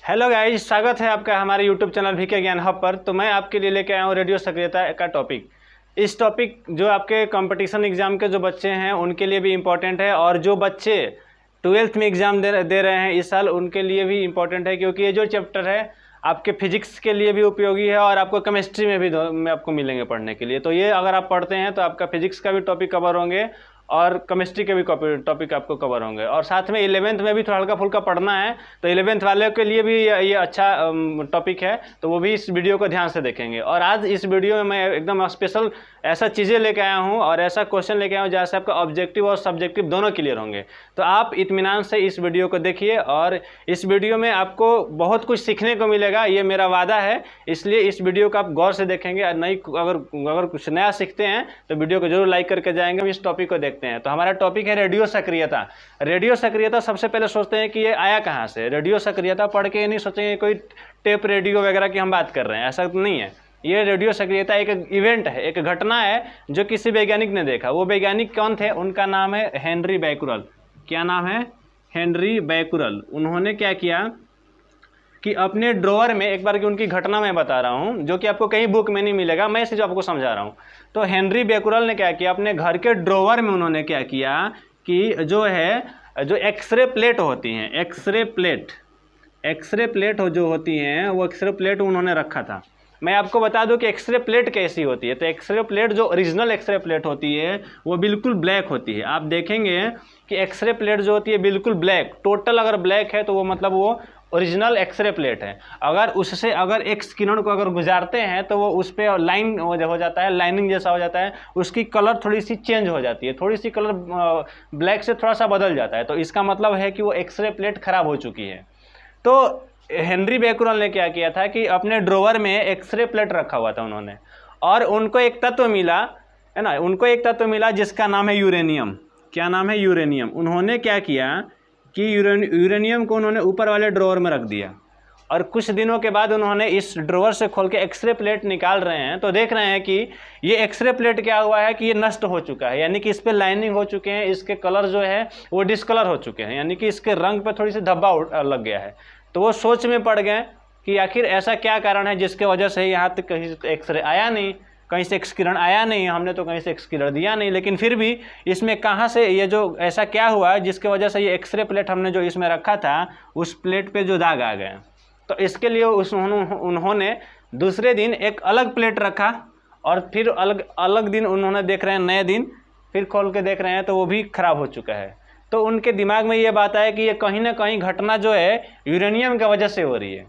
Hello guys, स्वागत है आपका हमारे यूट्यूब चैनल वीके ज्ञान हब पर। तो मैं आपके लिए लेके आया हूँ रेडियो सक्रियता का टॉपिक। इस टॉपिक जो आपके कंपटीशन एग्ज़ाम के जो बच्चे हैं उनके लिए भी इम्पोर्टेंट है, और जो बच्चे 12th में एग्ज़ाम दे रहे हैं इस साल उनके लिए भी इम्पोर्टेंट है, क्योंकि ये जो चैप्टर है आपके फिजिक्स के लिए भी उपयोगी है और आपको केमिस्ट्री में भी आपको मिलेंगे पढ़ने के लिए। तो ये अगर आप पढ़ते हैं तो आपका फिजिक्स का भी टॉपिक कवर होंगे और केमिस्ट्री के भी टॉपिक आपको कवर होंगे, और साथ में 11th में भी थोड़ा हल्का फुल्का पढ़ना है। तो 11th वाले के लिए भी ये अच्छा टॉपिक है, तो वो भी इस वीडियो को ध्यान से देखेंगे। और आज इस वीडियो में मैं एकदम स्पेशल ऐसा चीज़ें लेके आया हूँ और ऐसा क्वेश्चन लेके आया हूँ जहाँ से आपका ऑब्जेक्टिव और सब्जेक्टिव दोनों क्लियर होंगे। तो आप इत्मीनान से इस वीडियो को देखिए, और इस वीडियो में आपको बहुत कुछ सीखने को मिलेगा, ये मेरा वादा है। इसलिए इस वीडियो को आप गौर से देखेंगे, और अगर कुछ नया सीखते हैं तो वीडियो को जरूर लाइक करके जाएंगे। हम इस टॉपिक को देखते हैं। तो हमारा टॉपिक है रेडियो सक्रियता। रेडियो सक्रियता सबसे पहले सोचते हैं कि ये आया कहाँ से। रेडियो सक्रियता पढ़ के नहीं सोचेंगे कोई टेप रेडियो वगैरह की हम बात कर रहे हैं, ऐसा नहीं है। ये रेडियो सक्रियता एक इवेंट है, एक घटना है जो किसी वैज्ञानिक ने देखा। वो वैज्ञानिक कौन थे? उनका नाम है हेनरी बैकुरल। क्या नाम है? Henry Becquerel. उन्होंने क्या किया कि अपने ड्रॉअर में, एक बार की उनकी घटना मैं बता रहा हूँ जो कि आपको कहीं बुक में नहीं मिलेगा, मैं इसे जो आपको समझा रहा हूँ। तो हेनरी बैकुरल ने क्या किया, अपने घर के ड्रॉअर में उन्होंने क्या किया कि जो एक्सरे प्लेट होती हैं, एक्सरे प्लेट जो होती हैं वो एक्सरे प्लेट उन्होंने रखा था। मैं आपको बता दूं कि एक्सरे प्लेट कैसी होती है। तो एक्सरे प्लेट जो ओरिजिनल एक्सरे प्लेट होती है वो बिल्कुल ब्लैक होती है। आप देखेंगे कि एक्सरे प्लेट जो होती है बिल्कुल ब्लैक, टोटल अगर ब्लैक है तो वो मतलब वो ओरिजिनल एक्सरे प्लेट है। अगर उससे एक्स किरण को अगर गुजारते हैं तो वो उस पर लाइन हो जाता है, लाइनिंग जैसा हो जाता है, उसकी कलर थोड़ी सी चेंज हो जाती है, थोड़ी सी कलर ब्लैक से थोड़ा सा बदल जाता है। तो इसका मतलब है कि वो एक्सरे प्लेट खराब हो चुकी है। तो हेनरी बैकुरल ने क्या किया था कि अपने ड्रॉअर में एक्सरे प्लेट रखा हुआ था उन्होंने, और उनको एक तत्व मिला, है ना, उनको एक तत्व मिला जिसका नाम है यूरेनियम। क्या नाम है? यूरेनियम। उन्होंने क्या किया कि यूरेनियम को उन्होंने ऊपर वाले ड्रॉअर में रख दिया, और कुछ दिनों के बाद उन्होंने इस ड्रॉअर से खोल के एक्सरे प्लेट निकाल रहे हैं तो देख रहे हैं कि ये एक्सरे प्लेट क्या हुआ है कि ये नष्ट हो चुका है, यानी कि इस पर लाइनिंग हो चुके हैं, इसके कलर जो है वो डिस्कलर हो चुके हैं, यानी कि इसके रंग पर थोड़ी सी धब्बा लग गया है। तो वो सोच में पड़ गए कि आखिर ऐसा क्या कारण है जिसके वजह से यहाँ तक कहीं से एक्सरे आया नहीं, कहीं से एक्स किरण आया नहीं, हमने तो कहीं से एक्स किरण दिया नहीं, लेकिन फिर भी इसमें कहाँ से ये जो ऐसा क्या हुआ जिसके वजह से ये एक्सरे प्लेट हमने जो इसमें रखा था उस प्लेट पे जो दाग आ गए। तो इसके लिए उन्होंने दूसरे दिन एक अलग प्लेट रखा, और फिर अलग दिन उन्होंने देख रहे हैं, नए दिन फिर खोल के देख रहे हैं तो वो भी खराब हो चुका है। तो उनके दिमाग में ये बात आया कि ये कहीं ना कहीं घटना जो है यूरेनियम की वजह से हो रही है,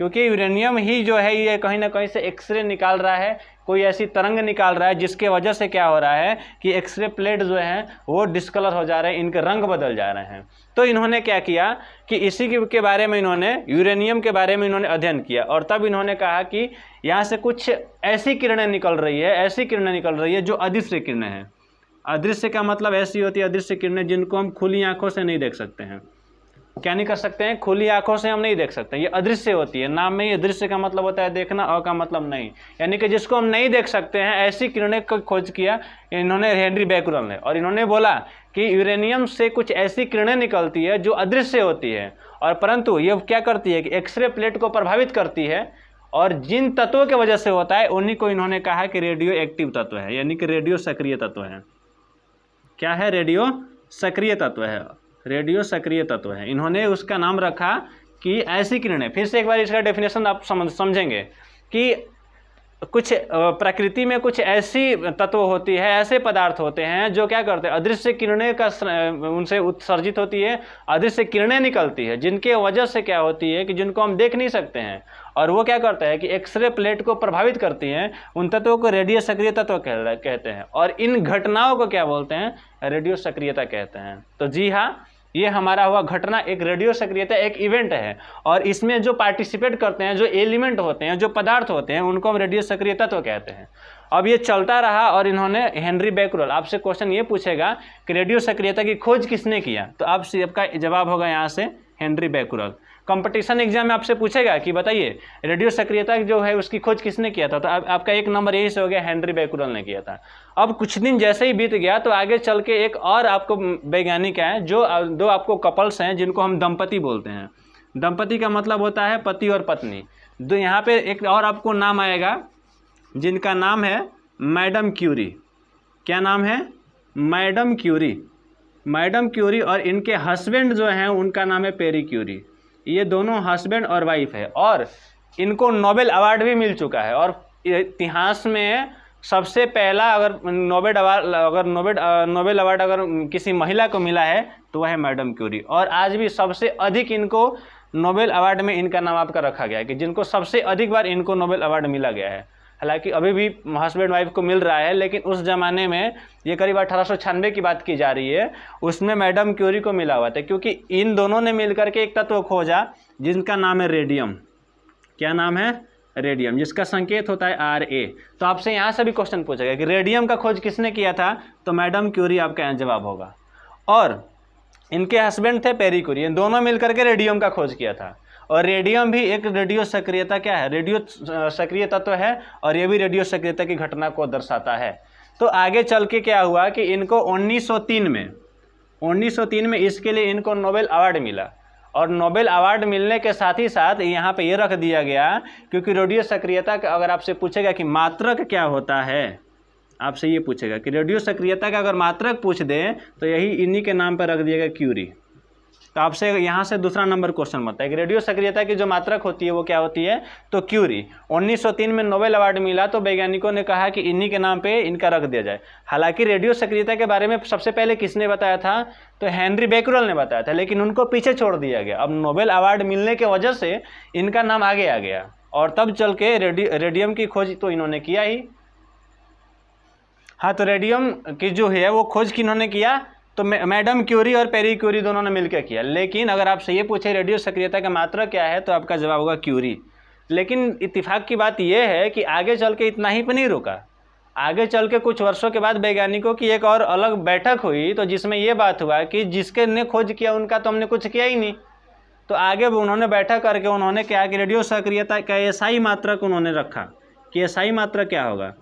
क्योंकि यूरेनियम ही जो है ये कहीं ना कहीं से एक्सरे निकाल रहा है, कोई ऐसी तरंग निकाल रहा है जिसके वजह से क्या हो रहा है कि एक्सरे प्लेट जो हैं वो डिस्कलर हो जा रहे हैं, इनके रंग बदल जा रहे हैं। तो इन्होंने क्या किया कि इसी के बारे में इन्होंने, यूरेनियम के बारे में इन्होंने अध्ययन किया, और तब इन्होंने कहा कि यहाँ से कुछ ऐसी किरणें निकल रही है जो अदृश्य किरणें हैं। अदृश्य का मतलब ऐसी होती है अदृश्य किरणें जिनको हम खुली आंखों से नहीं देख सकते हैं। क्या नहीं कर सकते हैं? खुली आंखों से हम नहीं देख सकते, ये अदृश्य होती है। नाम में ही दृश्य का मतलब होता है देखना, अ का मतलब नहीं, यानी कि जिसको हम नहीं देख सकते हैं, ऐसी किरणें का खोज किया इन्होंने, हेनरी बैकुरल ने। और इन्होंने बोला कि यूरेनियम से कुछ ऐसी किरणें निकलती है जो अदृश्य होती है, और परंतु ये क्या करती है कि एक्सरे प्लेट को प्रभावित करती है, और जिन तत्वों की वजह से होता है उन्हीं को इन्होंने कहा कि रेडियो एक्टिव तत्व है, यानी कि रेडियो सक्रिय तत्व है। क्या है? रेडियो सक्रिय तत्व है, रेडियो सक्रिय तत्व है। इन्होंने उसका नाम रखा कि ऐसी किरणें, फिर से एक बार इसका डेफिनेशन आप समझेंगे कि कुछ प्रकृति में कुछ ऐसी तत्व होती है, ऐसे पदार्थ होते हैं जो क्या करते हैं, अदृश्य किरणें का उनसे उत्सर्जित होती है, अदृश्य किरणें निकलती है जिनके वजह से क्या होती है कि जिनको हम देख नहीं सकते हैं, और वो क्या करता है कि एक्सरे प्लेट को प्रभावित करती हैं। उन तत्वों को रेडियो सक्रिय तत्व कहते हैं, और इन घटनाओं को क्या बोलते हैं? रेडियो सक्रियता कहते हैं। तो जी हाँ, ये हमारा हुआ घटना एक रेडियो सक्रियता, एक इवेंट है, और इसमें जो पार्टिसिपेट करते हैं, जो एलिमेंट होते हैं, जो पदार्थ होते हैं, उनको हम रेडियो सक्रिय तत्व कहते हैं। अब ये चलता रहा, और इन्होंने, हेनरी बैकुरल, आपसे क्वेश्चन ये पूछेगा कि रेडियो सक्रियता की खोज किसने किया, तो आपका जवाब होगा यहाँ से हेनरी बैकुरल। कंपटीशन एग्जाम में आपसे पूछेगा कि बताइए रेडियो सक्रियता जो है उसकी खोज किसने किया था, तो आपका एक नंबर यही से हो गया, हेनरी बैकुरल ने किया था। अब कुछ दिन जैसे ही बीत गया तो आगे चल के एक और आपको वैज्ञानिक हैं, जो दो आपको कपल्स हैं जिनको हम दंपति बोलते हैं, दंपति का मतलब होता है पति और पत्नी। तो यहाँ पे एक और आपको नाम आएगा जिनका नाम है मैडम क्यूरी। क्या नाम है? Madam Curie. मैडम क्यूरी और इनके हस्बैंड जो हैं उनका नाम है पेरी क्यूरी। ये दोनों हस्बैंड और वाइफ है और इनको नोबेल अवार्ड भी मिल चुका है। और इतिहास में सबसे पहला अगर नोबेल अवार्ड अगर किसी महिला को मिला है तो वह है मैडम क्यूरी। और आज भी सबसे अधिक इनको नोबेल अवार्ड में इनका नाम आपका रखा गया है कि जिनको सबसे अधिक बार इनको नोबेल अवार्ड मिला गया है। हालांकि अभी भी हस्बैंड वाइफ को मिल रहा है, लेकिन उस ज़माने में ये करीब 1896 की बात की जा रही है, उसमें मैडम क्यूरी को मिला हुआ था, क्योंकि इन दोनों ने मिलकर के एक तत्व खोजा जिनका नाम है रेडियम। क्या नाम है? रेडियम, जिसका संकेत होता है Ra। तो आपसे यहाँ से भी क्वेश्चन पूछेगा कि रेडियम का खोज किसने किया था, तो मैडम क्यूरी आपका यहाँ जवाब होगा। और इनके हस्बैंड थे पेरी क्यूरी, इन दोनों मिलकर के रेडियम का खोज किया था। और रेडियम भी एक रेडियो सक्रियता क्या है? रेडियो सक्रिय तत्व है और ये भी रेडियो सक्रियता की घटना को दर्शाता है। तो आगे चल के क्या हुआ कि इनको 1903 में इसके लिए इनको नोबेल अवार्ड मिला। और नोबेल अवार्ड मिलने के साथ ही साथ यहाँ पे ये रख दिया गया, क्योंकि रेडियो सक्रियता का अगर आपसे पूछेगा कि मात्रक क्या होता है, आपसे ये पूछेगा कि रेडियो सक्रियता का अगर मात्रक पूछ दे तो यही इन्हीं के नाम पर रख दिएगा क्यूरी। तो आपसे यहाँ से दूसरा नंबर क्वेश्चन बनता है कि रेडियो सक्रियता की जो मात्रक होती है वो क्या होती है, तो क्यूरी। 1903 में नोबेल अवार्ड मिला तो वैज्ञानिकों ने कहा कि इन्हीं के नाम पे इनका रख दिया जाए। हालांकि रेडियो सक्रियता के बारे में सबसे पहले किसने बताया था, तो हेनरी बेक्यूरेल ने बताया था, लेकिन उनको पीछे छोड़ दिया गया। अब नोबेल अवार्ड मिलने की वजह से इनका नाम आगे आ गया और तब चल के रेडियम की खोज तो इन्होंने किया ही। हाँ, तो रेडियम की जो है वो खोज किन्होंने किया, तो मैडम क्यूरी और पेरी क्यूरी दोनों ने मिलकर किया। लेकिन अगर आपसे ये पूछे रेडियो सक्रियता का मात्रक क्या है, तो आपका जवाब होगा क्यूरी। लेकिन इत्तेफाक की बात यह है कि आगे चल के इतना ही पर नहीं रुका। आगे चल के कुछ वर्षों के बाद वैज्ञानिकों की एक और अलग बैठक हुई, तो जिसमें ये बात हुआ कि जिसके ने खोज किया उनका तो हमने कुछ किया ही नहीं। तो आगे उन्होंने बैठक करके उन्होंने क्या कि रेडियो सक्रियता का एसआई मात्रक उन्होंने रखा कि एसआई मात्रक क्या होगा।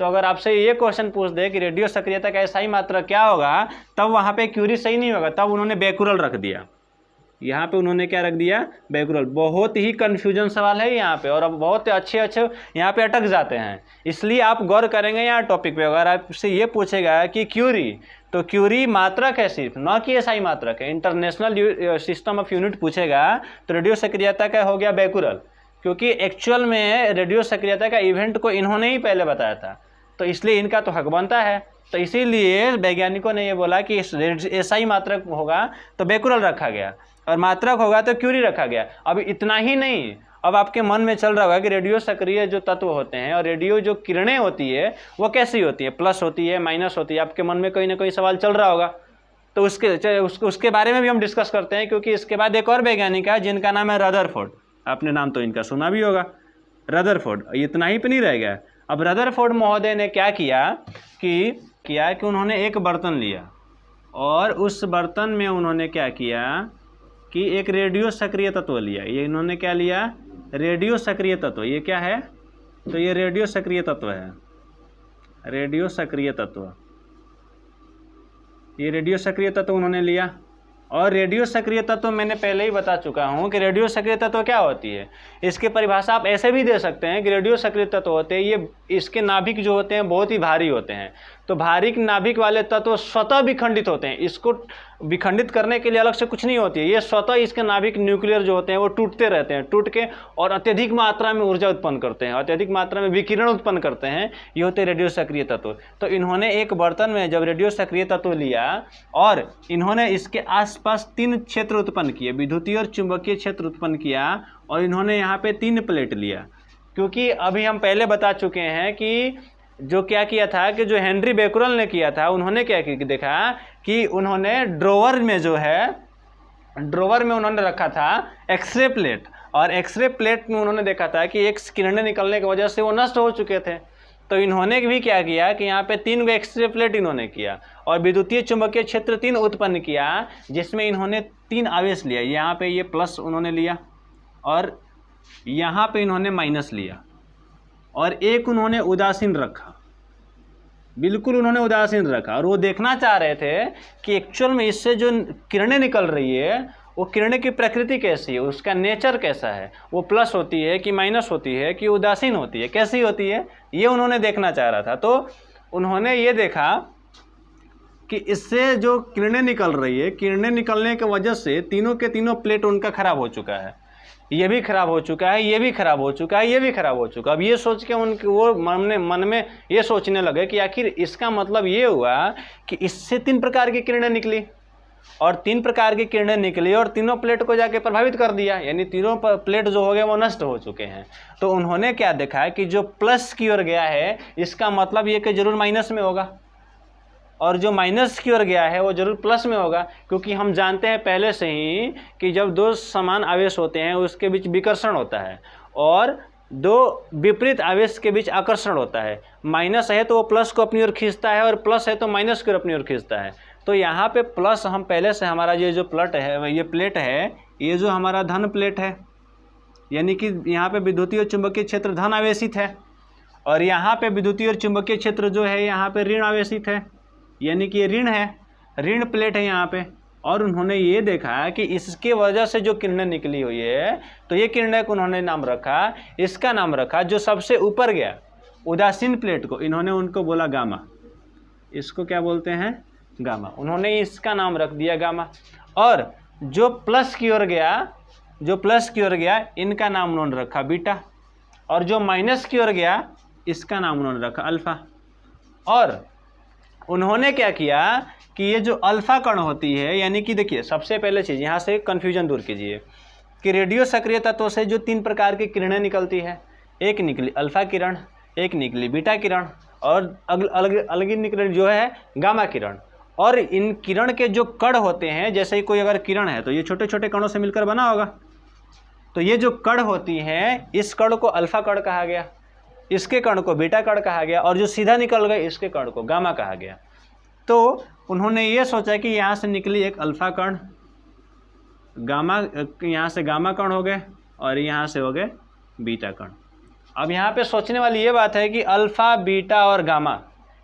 तो अगर आपसे ये क्वेश्चन पूछ दे कि रेडियो सक्रियता का एसआई मात्रक क्या होगा, तब वहाँ पे क्यूरी सही नहीं होगा, तब उन्होंने बेक्यूरेल रख दिया। यहाँ पे उन्होंने क्या रख दिया, बेक्यूरेल। बहुत ही कन्फ्यूजन सवाल है यहाँ पे, और अब बहुत अच्छे यहाँ पे अटक जाते हैं। इसलिए आप गौर करेंगे यहाँ टॉपिक पे। अगर आपसे ये पूछेगा कि क्यूरी, तो क्यूरी मात्रक है सिर्फ, न कि एसआई मात्रक है। इंटरनेशनल सिस्टम ऑफ यूनिट पूछेगा तो रेडियो सक्रियता का हो गया बेक्यूरेल, क्योंकि एक्चुअल में रेडियो सक्रियता का इवेंट को इन्होंने ही पहले बताया था, तो इसलिए इनका तो हक बनता है। तो इसीलिए वैज्ञानिकों ने ये बोला कि एसआई मात्रक होगा तो बेक्यूरेल रखा गया, और मात्रक होगा तो क्यूरी रखा गया। अब इतना ही नहीं, अब आपके मन में चल रहा होगा कि रेडियो सक्रिय जो तत्व होते हैं और रेडियो जो किरणें होती है वो कैसी होती है, प्लस होती है, माइनस होती है। आपके मन में कोई ना कोई सवाल चल रहा होगा, तो उसके बारे में भी हम डिस्कस करते हैं। क्योंकि इसके बाद एक और वैज्ञानिक है जिनका नाम है रदरफोर्ड। आपने नाम तो इनका सुना भी होगा, रदरफोर्ड। इतना ही पे नहीं रह गया। अब रदरफोर्ड महोदय ने क्या किया कि उन्होंने एक बर्तन लिया और उस बर्तन में उन्होंने क्या किया कि एक रेडियो सक्रिय तत्व लिया। ये इन्होंने क्या लिया, रेडियो सक्रिय तत्व। ये क्या है, तो ये रेडियो सक्रिय तत्व है, रेडियो सक्रिय तत्व। ये रेडियो सक्रिय तत्व उन्होंने लिया। और रेडियो सक्रिय तत्व मैंने पहले ही बता चुका हूँ कि रेडियो सक्रिय तत्व क्या होती है। इसकी परिभाषा आप ऐसे भी दे सकते हैं कि रेडियो सक्रिय तत्व होते हैं ये, इसके नाभिक जो होते हैं बहुत ही भारी होते हैं। तो भारी नाभिक वाले तत्व स्वतः विखंडित होते हैं। इसको विखंडित करने के लिए अलग से कुछ नहीं होती है, ये स्वतः इसके नाभिक न्यूक्लियर जो होते हैं वो टूटते रहते हैं, टूट के और अत्यधिक मात्रा में ऊर्जा उत्पन्न करते हैं, अत्यधिक मात्रा में विकिरण उत्पन्न करते हैं। ये होते हैं रेडियो सक्रिय तत्व। तो इन्होंने एक बर्तन में जब रेडियो सक्रिय तत्व लिया और इन्होंने इसके आसपास 3 क्षेत्र उत्पन्न किए, विद्युतीय और चुंबकीय क्षेत्र उत्पन्न किया, और इन्होंने यहाँ पे 3 प्लेट लिया। क्योंकि अभी हम पहले बता चुके हैं कि जो क्या किया था कि जो हेनरी बेक्यूरेल ने किया था, उन्होंने क्या देखा कि उन्होंने ड्रोवर में उन्होंने रखा था एक्सरे प्लेट, और एक्सरे प्लेट में उन्होंने देखा था कि एक किरणें निकलने की वजह से वो नष्ट हो चुके थे। तो इन्होंने भी क्या किया कि यहाँ पे 3 एक्सरे प्लेट इन्होंने किया और विद्युतीय चुंबकीय क्षेत्र 3 उत्पन्न किया, जिसमें इन्होंने 3 आवेश लिया। यहाँ पे ये प्लस उन्होंने लिया और यहाँ पे इन्होंने माइनस लिया, और एक उन्होंने उदासीन रखा, बिल्कुल उन्होंने उदासीन रखा। और वो देखना चाह रहे थे कि एक्चुअल में इससे जो किरणें निकल रही है वो किरण की प्रकृति कैसी है, उसका नेचर कैसा है, वो प्लस होती है कि माइनस होती है कि उदासीन होती है, कैसी होती है, ये उन्होंने देखना चाह रहा था। तो उन्होंने ये देखा कि इससे जो किरणें निकल रही है, किरणें निकलने की वजह से तीनों के तीनों प्लेट उनका खराब हो चुका है, ये भी खराब हो चुका है, ये भी खराब हो चुका है, ये भी खराब हो चुका है। अब ये सोच के उनके वो मन में ये सोचने लगे कि आखिर इसका मतलब ये हुआ कि इससे 3 प्रकार की किरणें निकली और 3 प्रकार की किरणें निकली और तीनों प्लेट को जाके प्रभावित कर दिया, यानी तीनों प्लेट जो हो गए वो नष्ट हो चुके हैं। तो उन्होंने क्या देखा कि जो प्लस की ओर गया है इसका मतलब ये कि जरूर माइनस में होगा, और जो माइनस की ओर गया है वो जरूर प्लस में होगा, क्योंकि हम जानते हैं पहले से ही कि जब 2 समान आवेश होते हैं उसके बीच विकर्षण होता है और 2 विपरीत आवेश के बीच आकर्षण होता है। माइनस है तो वो प्लस को अपनी ओर खींचता है और प्लस है तो माइनस की ओर अपनी ओर खींचता है। तो यहाँ पे प्लस हम पहले से हमारा ये जो प्लेट है, ये प्लेट है, ये जो हमारा धन प्लेट है, यानी कि यहाँ पे विद्युतीय और चुंबकीय क्षेत्र धन आवेशित है, और यहाँ पे विद्युतीय और चुंबकीय क्षेत्र जो है यहाँ पे ऋण आवेशित है, यानी कि ये ऋण है, ऋण प्लेट है यहाँ पे। और उन्होंने ये देखा कि इसके वजह से जो किरणें निकली हुई है, तो ये किरणें को उन्होंने नाम रखा, इसका नाम रखा जो सबसे ऊपर गया उदासीन प्लेट को, इन्होंने उनको बोला गामा। इसको क्या बोलते हैं? गामा। उन्होंने इसका नाम रख दिया गामा। और जो प्लस की ओर गया, इनका नाम उन्होंने रखा बीटा, और जो माइनस की ओर गया इसका नाम उन्होंने रखा अल्फा। और उन्होंने क्या किया कि ये जो अल्फा कण होती है, यानी कि देखिए सबसे पहले चीज़ यहाँ से कन्फ्यूजन दूर कीजिए कि रेडियो सक्रिय तत्वों से जो 3 प्रकार की किरणें निकलती है, एक निकली अल्फा किरण, एक निकली बीटा किरण, और अलग निकली जो है गामा किरण। और इन किरण के जो कण होते हैं, जैसे ही कोई अगर किरण है तो ये छोटे छोटे कणों से मिलकर बना होगा, तो ये जो कण होती हैं इस कण को अल्फा कण कहा गया, इसके कण को बीटा कण कहा गया, और जो सीधा निकल गए इसके कण को गामा कहा गया। तो उन्होंने ये सोचा कि यहाँ से निकली एक अल्फा कण, गामा, यहाँ से गामा कण हो गए और यहाँ से हो गए बीटा कण। अब यहाँ पे सोचने वाली ये बात है कि अल्फा, बीटा और गामा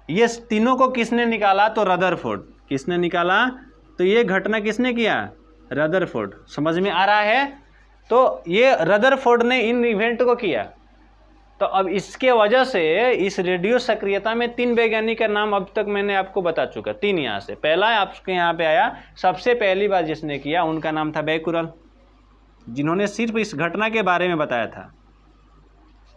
ये तीनों को किसने निकाला? तो रदरफोर्ड। किसने निकाला? तो ये घटना किसने किया? रदरफोर्ड। समझ में आ रहा है? तो ये रदरफोर्ड ने इन इवेंट को किया। तो अब इसके वजह से इस रेडियो सक्रियता में 3 वैज्ञानिक का नाम अब तक मैंने आपको बता चुका, 3 यहाँ से। पहला आपके यहाँ पे आया, सबसे पहली बार जिसने किया उनका नाम था बेकुरल, जिन्होंने सिर्फ इस घटना के बारे में बताया था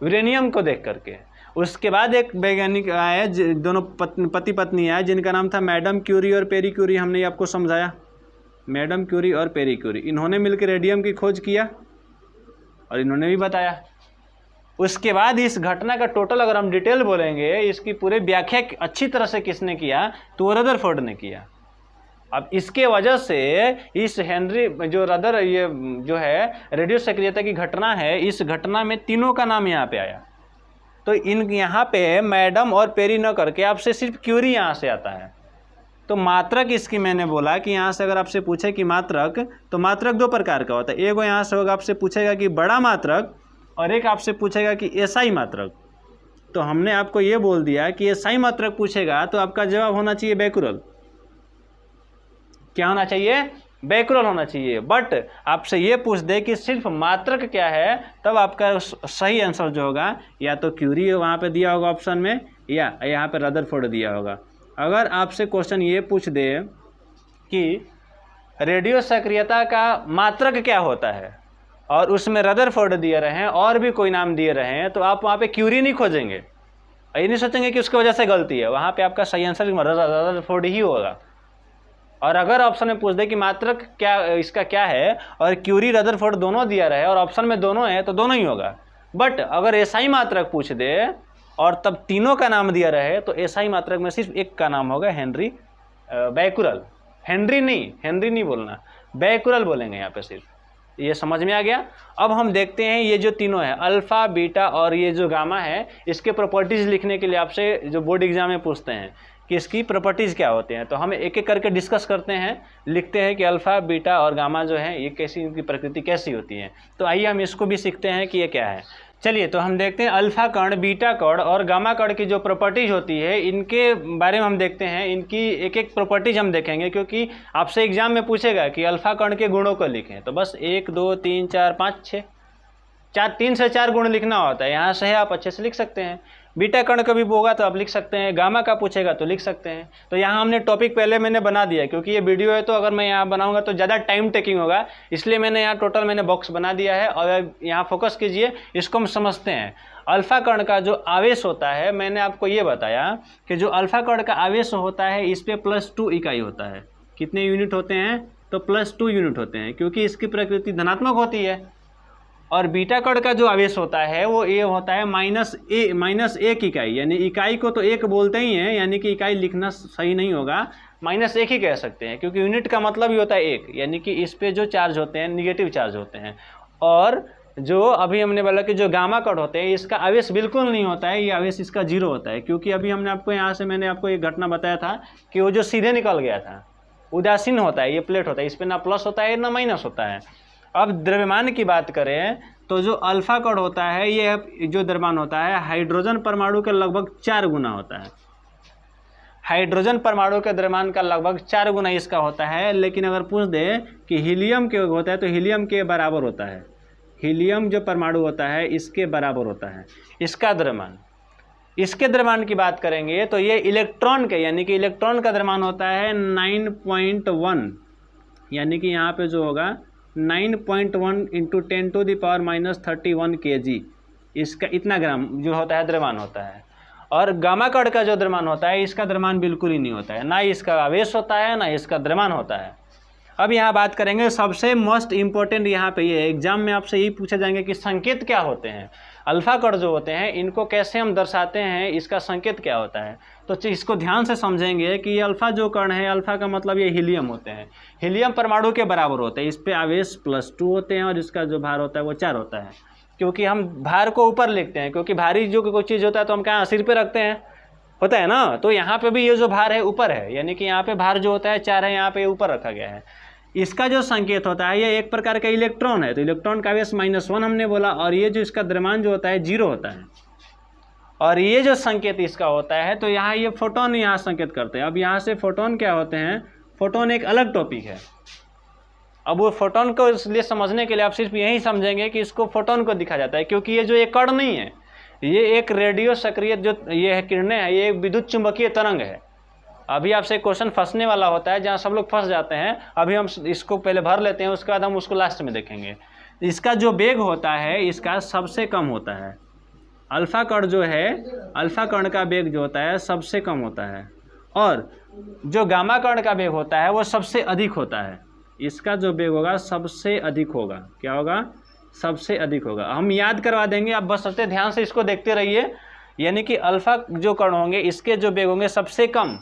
यूरेनियम को देख करके। उसके बाद एक वैज्ञानिक आए, दोनों पति पत्नी आए, जिनका नाम था मैडम क्यूरी और पेरी क्यूरी। हमने आपको समझाया, मैडम क्यूरी और पेरी क्यूरी, इन्होंने मिलकर रेडियम की खोज किया और इन्होंने भी बताया। उसके बाद इस घटना का टोटल अगर हम डिटेल बोलेंगे, इसकी पूरी व्याख्या अच्छी तरह से किसने किया? तो वो रदरफोर्ड ने किया। अब इसके वजह से इस हेनरी जो ये जो है रेडियो सक्रियता की घटना है, इस घटना में तीनों का नाम यहाँ पे आया। तो इन यहाँ पे मैडम और पेरी न करके आपसे सिर्फ क्यूरी यहाँ से आता है। तो मात्रक इसकी मैंने बोला कि यहाँ से अगर आपसे पूछे कि मात्रक, तो मात्रक 2 प्रकार का होता है। एक यहाँ से होगा, आपसे पूछेगा कि बड़ा मात्रक, और एक आपसे पूछेगा कि एसआई मात्रक। तो हमने आपको ये बोल दिया कि एसआई मात्रक पूछेगा तो आपका जवाब होना चाहिए बेकुरल। क्या होना चाहिए? बेकुरल होना चाहिए। बट आपसे ये पूछ दे कि सिर्फ मात्रक क्या है, तब आपका सही आंसर जो होगा या तो क्यूरी वहाँ पे दिया होगा ऑप्शन में, या यहाँ पे रदरफोर्ड दिया होगा। अगर आपसे क्वेश्चन ये पूछ दे कि रेडियो सक्रियता का मात्रक क्या होता है और उसमें रदरफोर्ड दिए रहे हैं और भी कोई नाम दिए रहे हैं, तो आप वहाँ पे क्यूरी नहीं खोजेंगे, ये नहीं सोचेंगे कि उसकी वजह से गलती है। वहाँ पे आपका सही आंसर रदरफोर्ड ही होगा। और अगर ऑप्शन में पूछ दे कि मात्रक क्या, इसका क्या है, और क्यूरी रदरफोर्ड दोनों दिया रहे और ऑप्शन में दोनों है, तो दोनों ही होगा। बट अगर एसआई मात्रक पूछ दे और तब तीनों का नाम दिया रहे, तो एसआई मात्रक में सिर्फ एक का नाम होगा, हेनरी बेकुरल। हेनरी नहीं बोलना, बेकुरल बोलेंगे यहाँ पे सिर्फ। ये समझ में आ गया? अब हम देखते हैं ये जो तीनों है, अल्फा, बीटा और ये जो गामा है, इसके प्रॉपर्टीज़ लिखने के लिए आपसे जो बोर्ड एग्जाम में पूछते हैं कि इसकी प्रॉपर्टीज़ क्या होते हैं, तो हम एक एक करके डिस्कस करते हैं, लिखते हैं कि अल्फ़ा, बीटा और गामा जो है ये कैसी, इनकी प्रकृति कैसी होती है। तो आइए हम इसको भी सीखते हैं कि ये क्या है। चलिए तो हम देखते हैं अल्फा कण, बीटा कण और गामा कण की जो प्रॉपर्टीज होती है इनके बारे में हम देखते हैं। इनकी एक एक प्रॉपर्टीज हम देखेंगे, क्योंकि आपसे एग्जाम में पूछेगा कि अल्फा कण के गुणों को लिखें, तो बस 1 2 3 4 5 6 3 से 4 गुण लिखना होता है। यहाँ से है आप अच्छे से लिख सकते हैं। बीटा कण का भी होगा तो आप लिख सकते हैं, गामा का पूछेगा तो लिख सकते हैं। तो यहाँ हमने टॉपिक पहले मैंने बना दिया, क्योंकि ये वीडियो है तो अगर मैं यहाँ बनाऊंगा तो ज़्यादा टाइम टेकिंग होगा, इसलिए मैंने यहाँ टोटल मैंने बॉक्स बना दिया है। और यहाँ फोकस कीजिए, इसको हम समझते हैं। अल्फा कण का जो आवेश होता है, मैंने आपको ये बताया कि जो अल्फा कण का आवेश होता है इस पर +2 इकाई होता है। कितने यूनिट होते हैं? तो +2 यूनिट होते हैं, क्योंकि इसकी प्रकृति धनात्मक होती है। और बीटा कण का जो आवेश होता है वो ये होता है -1 इकाई, यानी इकाई को तो 1 बोलते ही हैं, यानी कि इकाई लिखना सही नहीं होगा, -1 ही कह सकते हैं, क्योंकि यूनिट का मतलब ही होता है 1, यानी कि इस पे जो चार्ज होते हैं निगेटिव चार्ज होते हैं। और जो अभी हमने बोला कि जो गामा कण होते हैं इसका आवेश बिल्कुल नहीं होता है, ये आवेश इसका 0 होता है, क्योंकि अभी हमने आपको यहाँ से मैंने आपको एक घटना बताया था कि वो जो सीधे निकल गया था, उदासीन होता है, ये प्लेट होता है, इस पर ना प्लस होता है ना माइनस होता है। अब द्रव्यमान की बात करें तो जो अल्फा कण होता है ये जो द्रव्यमान होता है हाइड्रोजन परमाणु के लगभग 4 गुना होता है। हाइड्रोजन परमाणु के द्रव्यमान का लगभग 4 गुना इसका होता है। लेकिन अगर पूछ दे कि हीलियम के होता है तो हीलियम के बराबर होता है। हीलियम जो परमाणु होता है इसके बराबर होता है इसका द्रव्यमान। इसके द्रव्यमान की बात करेंगे तो ये इलेक्ट्रॉन के, यानी कि इलेक्ट्रॉन का द्रव्यमान होता है 9.1, यानी कि यहाँ पे जो होगा 9.1 × 10⁻³ kg, इसका इतना ग्राम जो होता है द्रव्यमान होता है। और गामा कण का जो द्रव्यमान होता है इसका द्रव्यमान बिल्कुल ही नहीं होता है, ना इसका आवेश होता है ना इसका द्रव्यमान होता है। अब यहाँ बात करेंगे सबसे मोस्ट इम्पोर्टेंट, यहाँ पे ये एग्जाम में आपसे यही पूछे जाएंगे कि संकेत क्या होते हैं। अल्फा कण जो होते हैं इनको कैसे हम दर्शाते हैं, इसका संकेत क्या होता है। तो इसको ध्यान से समझेंगे कि ये अल्फा जो कण है, अल्फा का मतलब ये हीलियम होते हैं, हीलियम परमाणु के बराबर होते हैं। इस पर आवेश +2 होते हैं और इसका जो भार होता है वो 4 होता है। क्योंकि हम भार को ऊपर लिखते हैं, क्योंकि भारी जो कोई चीज़ होता है तो हम कहाँ सिर पे रखते हैं, होता है ना। तो यहाँ पे भी ये जो भार है ऊपर है, यानी कि यहाँ पे भार जो होता है 4 है, यहाँ पे ऊपर रखा गया है। इसका जो संकेत होता है ये एक प्रकार का इलेक्ट्रॉन है, तो इलेक्ट्रॉन का आवेश -1 हमने बोला, और ये जो इसका द्रव्यमान जो होता है 0 होता है। और ये जो संकेत इसका होता है तो यहाँ ये फोटोन यहाँ संकेत करते हैं। अब यहाँ से फोटोन क्या होते हैं, फोटोन एक अलग टॉपिक है। अब वो फोटोन को इसलिए समझने के लिए आप सिर्फ यही समझेंगे कि इसको फोटोन को दिखा जाता है, क्योंकि ये जो एक कण नहीं है, ये एक रेडियो सक्रिय जो ये है किरणें हैं, ये एक विद्युत चुंबकीय तरंग है। अभी आपसे क्वेश्चन फंसने वाला होता है जहाँ सब लोग फंस जाते हैं। अभी हम इसको पहले भर लेते हैं, उसके बाद हम उसको लास्ट में देखेंगे। इसका जो वेग होता है इसका सबसे कम होता है। अल्फा कण जो है, अल्फा कण का वेग जो होता है सबसे कम होता है, और जो गामा कण का वेग होता है वो सबसे अधिक होता है। इसका जो वेग होगा सबसे अधिक होगा। क्या होगा? सबसे अधिक होगा। हम याद करवा देंगे, आप बस सबसे ध्यान से इसको देखते रहिए। यानी कि अल्फा जो कण होंगे इसके जो वेग होंगे सबसे कम,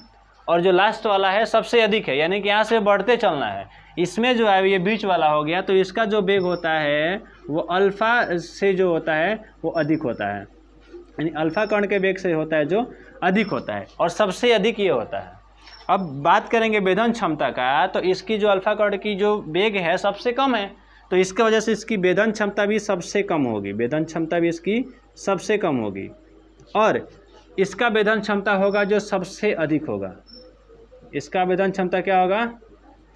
और जो लास्ट वाला है सबसे अधिक है, यानी कि यहाँ से बढ़ते चलना है। इसमें जो है ये बीच वाला हो गया, तो इसका जो वेग होता है वो अल्फा से जो होता है वो अधिक होता है, यानी अल्फा कण के वेग से होता है जो अधिक होता है, और सबसे अधिक ये होता है। अब बात करेंगे वेधन क्षमता का, तो इसकी जो अल्फा कण की जो वेग है सबसे कम है, तो इसकी वजह से इसकी वेधन क्षमता भी सबसे कम होगी। वेधन क्षमता भी इसकी सबसे कम होगी, और इसका वेधन क्षमता होगा जो सबसे अधिक होगा। इसका वेधन क्षमता क्या होगा?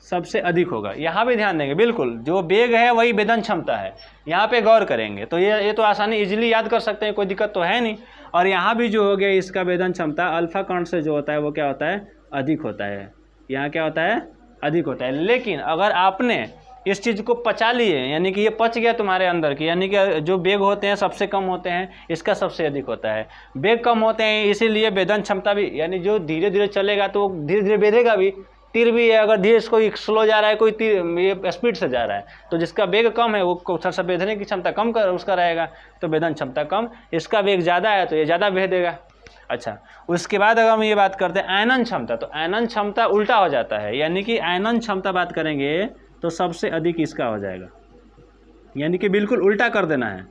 सबसे अधिक होगा। यहाँ भी ध्यान देंगे, बिल्कुल जो वेग है वही वेधन क्षमता है, यहाँ पे गौर करेंगे तो ये तो आसानी इजीली याद कर सकते हैं, कोई दिक्कत तो है नहीं। और यहाँ भी जो हो गया इसका वेधन क्षमता अल्फा कण से जो होता है वो क्या होता है? अधिक होता है। यहाँ क्या होता है? अधिक होता है। लेकिन अगर आपने इस चीज़ को पचा लिए, यानी कि ये पच गया तुम्हारे अंदर की, यानी कि जो वेग होते हैं सबसे कम होते हैं, इसका सबसे अधिक होता है। वेग कम होते हैं इसीलिए वेधन क्षमता भी, यानी जो धीरे धीरे चलेगा तो धीरे धीरे बेधेगा भी। तीर भी है, अगर धीरे कोई स्लो जा रहा है, कोई तीर ये स्पीड से जा रहा है, तो जिसका वेग कम है वो थोड़ा बेधने की क्षमता कम कर उसका रहेगा, तो वेधन क्षमता कम। इसका वेग ज़्यादा है तो ये ज़्यादा बेधेगा। अच्छा, उसके बाद अगर हम ये बात करते हैं आयनन क्षमता, तो आयनन क्षमता उल्टा हो जाता है, यानी कि आयनन क्षमता बात करेंगे तो सबसे अधिक इसका हो जाएगा, यानी कि बिल्कुल उल्टा कर देना है।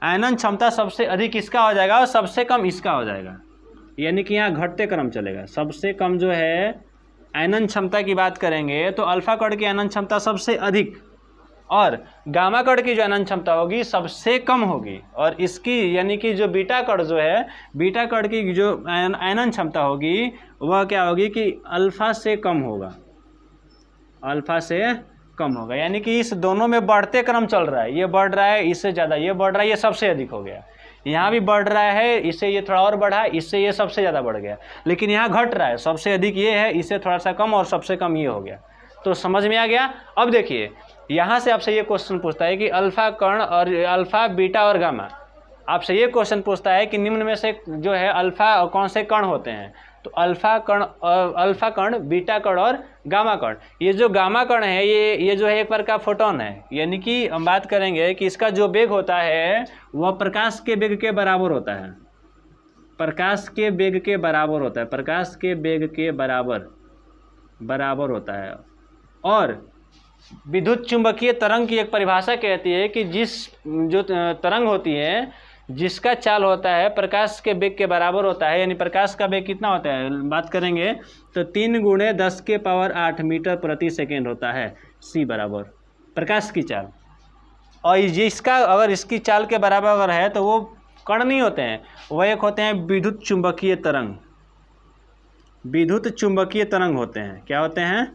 आयनन क्षमता सबसे अधिक इसका हो जाएगा और सबसे कम इसका हो जाएगा, यानी कि यहाँ घटते क्रम चलेगा। सबसे कम जो है आयनन क्षमता की बात करेंगे तो अल्फा कण की आयनन क्षमता सबसे अधिक, और गामा कण की जो आयनन क्षमता होगी सबसे कम होगी, और इसकी यानी कि जो बीटा कण जो है, बीटा कण की जो आयनन क्षमता होगी वह क्या होगी कि अल्फा से कम होगा, अल्फा से कम होगा। यानी कि इस दोनों में बढ़ते क्रम चल रहा है, ये बढ़ रहा है, इससे ज़्यादा ये बढ़ रहा है, ये सबसे अधिक हो गया। यहाँ भी बढ़ रहा है, इससे ये थोड़ा और बढ़ा, इससे ये सबसे ज़्यादा बढ़ गया, लेकिन यहाँ घट रहा है, सबसे अधिक ये है, इससे थोड़ा सा कम और सबसे कम ये हो गया। तो समझ में आ गया। अब देखिए यहाँ से आपसे ये क्वेश्चन पूछता है कि अल्फा कण और अल्फा, बीटा और गामा, आपसे ये क्वेश्चन पूछता है कि निम्न में से जो है अल्फा कौन से कण होते हैं। तो अल्फा कण, बीटा कण और गामा कण। ये जो गामा कण है ये जो है एक प्रकार का फोटोन है, यानी कि हम बात करेंगे कि इसका जो वेग होता है वह प्रकाश के वेग के बराबर होता है, प्रकाश के वेग के बराबर होता है, प्रकाश के वेग के बराबर होता है। और विद्युत चुंबकीय तरंग की एक परिभाषा कहती है कि जो तरंग होती है जिसका चाल होता है प्रकाश के वेग के बराबर होता है, यानी प्रकाश का वेग कितना होता है बात करेंगे तो 3 × 10⁸ मीटर प्रति सेकेंड होता है, c बराबर प्रकाश की चाल। और जिसका अगर इसकी चाल के बराबर अगर है तो वो कण नहीं होते हैं, वह एक होते हैं विद्युत चुंबकीय तरंग, विद्युत चुंबकीय तरंग होते हैं। क्या होते हैं?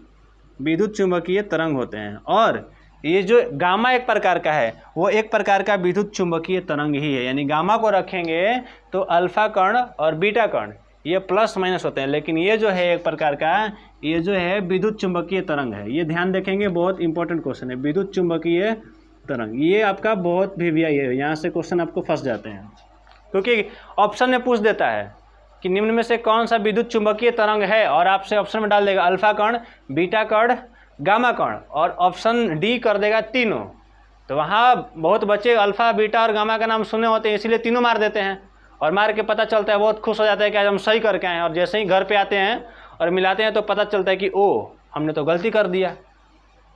विद्युत चुंबकीय तरंग होते हैं। और ये जो गामा एक प्रकार का है वो एक प्रकार का विद्युत चुंबकीय तरंग ही है, यानी गामा को रखेंगे तो अल्फा कण और बीटा कण ये प्लस माइनस होते हैं, लेकिन ये जो है एक प्रकार का ये जो है विद्युत चुंबकीय तरंग है। ये ध्यान रखेंगे, बहुत इंपॉर्टेंट क्वेश्चन है विद्युत चुंबकीय तरंग। ये आपका बहुत भी है, यहाँ से क्वेश्चन आपको फंस जाते हैं क्योंकि ऑप्शन में पूछ देता है कि निम्न में से कौन सा विद्युत चुंबकीय तरंग है, और आपसे ऑप्शन में डाल देगा अल्फा कण, बीटा कण, गामा कण, और ऑप्शन डी कर देगा तीनों। तो वहाँ बहुत बच्चे अल्फा, बीटा और गामा का नाम सुने होते हैं, इसीलिए तीनों मार देते हैं, और मार के पता चलता है बहुत खुश हो जाता है कि आज हम सही करके आए हैं, और जैसे ही घर पे आते हैं और मिलाते हैं तो पता चलता है कि ओ हमने तो गलती कर दिया,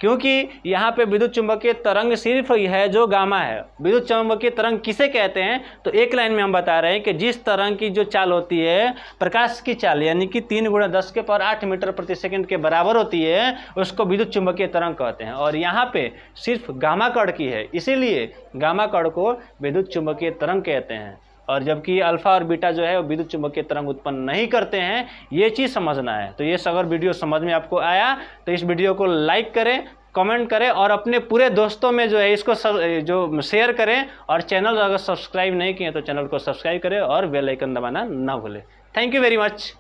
क्योंकि यहाँ पे विद्युत चुंबकीय तरंग सिर्फ है जो गामा है। विद्युत चुंबकीय तरंग किसे कहते हैं तो एक लाइन में हम बता रहे हैं कि जिस तरंग की जो चाल होती है प्रकाश की चाल यानी कि 3 × 10⁸ मीटर प्रति सेकंड के बराबर होती है, उसको विद्युत चुंबकीय तरंग कहते हैं। और यहाँ पे सिर्फ गामा कण की है, इसीलिए गामा कण को विद्युत चुंबकीय तरंग कहते हैं। और जबकि अल्फा और बीटा जो है वो विद्युत चुंबकीय तरंग उत्पन्न नहीं करते हैं, ये चीज़ समझना है। तो ये अगर वीडियो समझ में आपको आया तो इस वीडियो को लाइक करें, कमेंट करें, और अपने पूरे दोस्तों में जो है इसको जो शेयर करें, और चैनल अगर सब्सक्राइब नहीं किए तो चैनल को सब्सक्राइब करें और बेल आइकन दबाना ना भूलें। Thank you very much.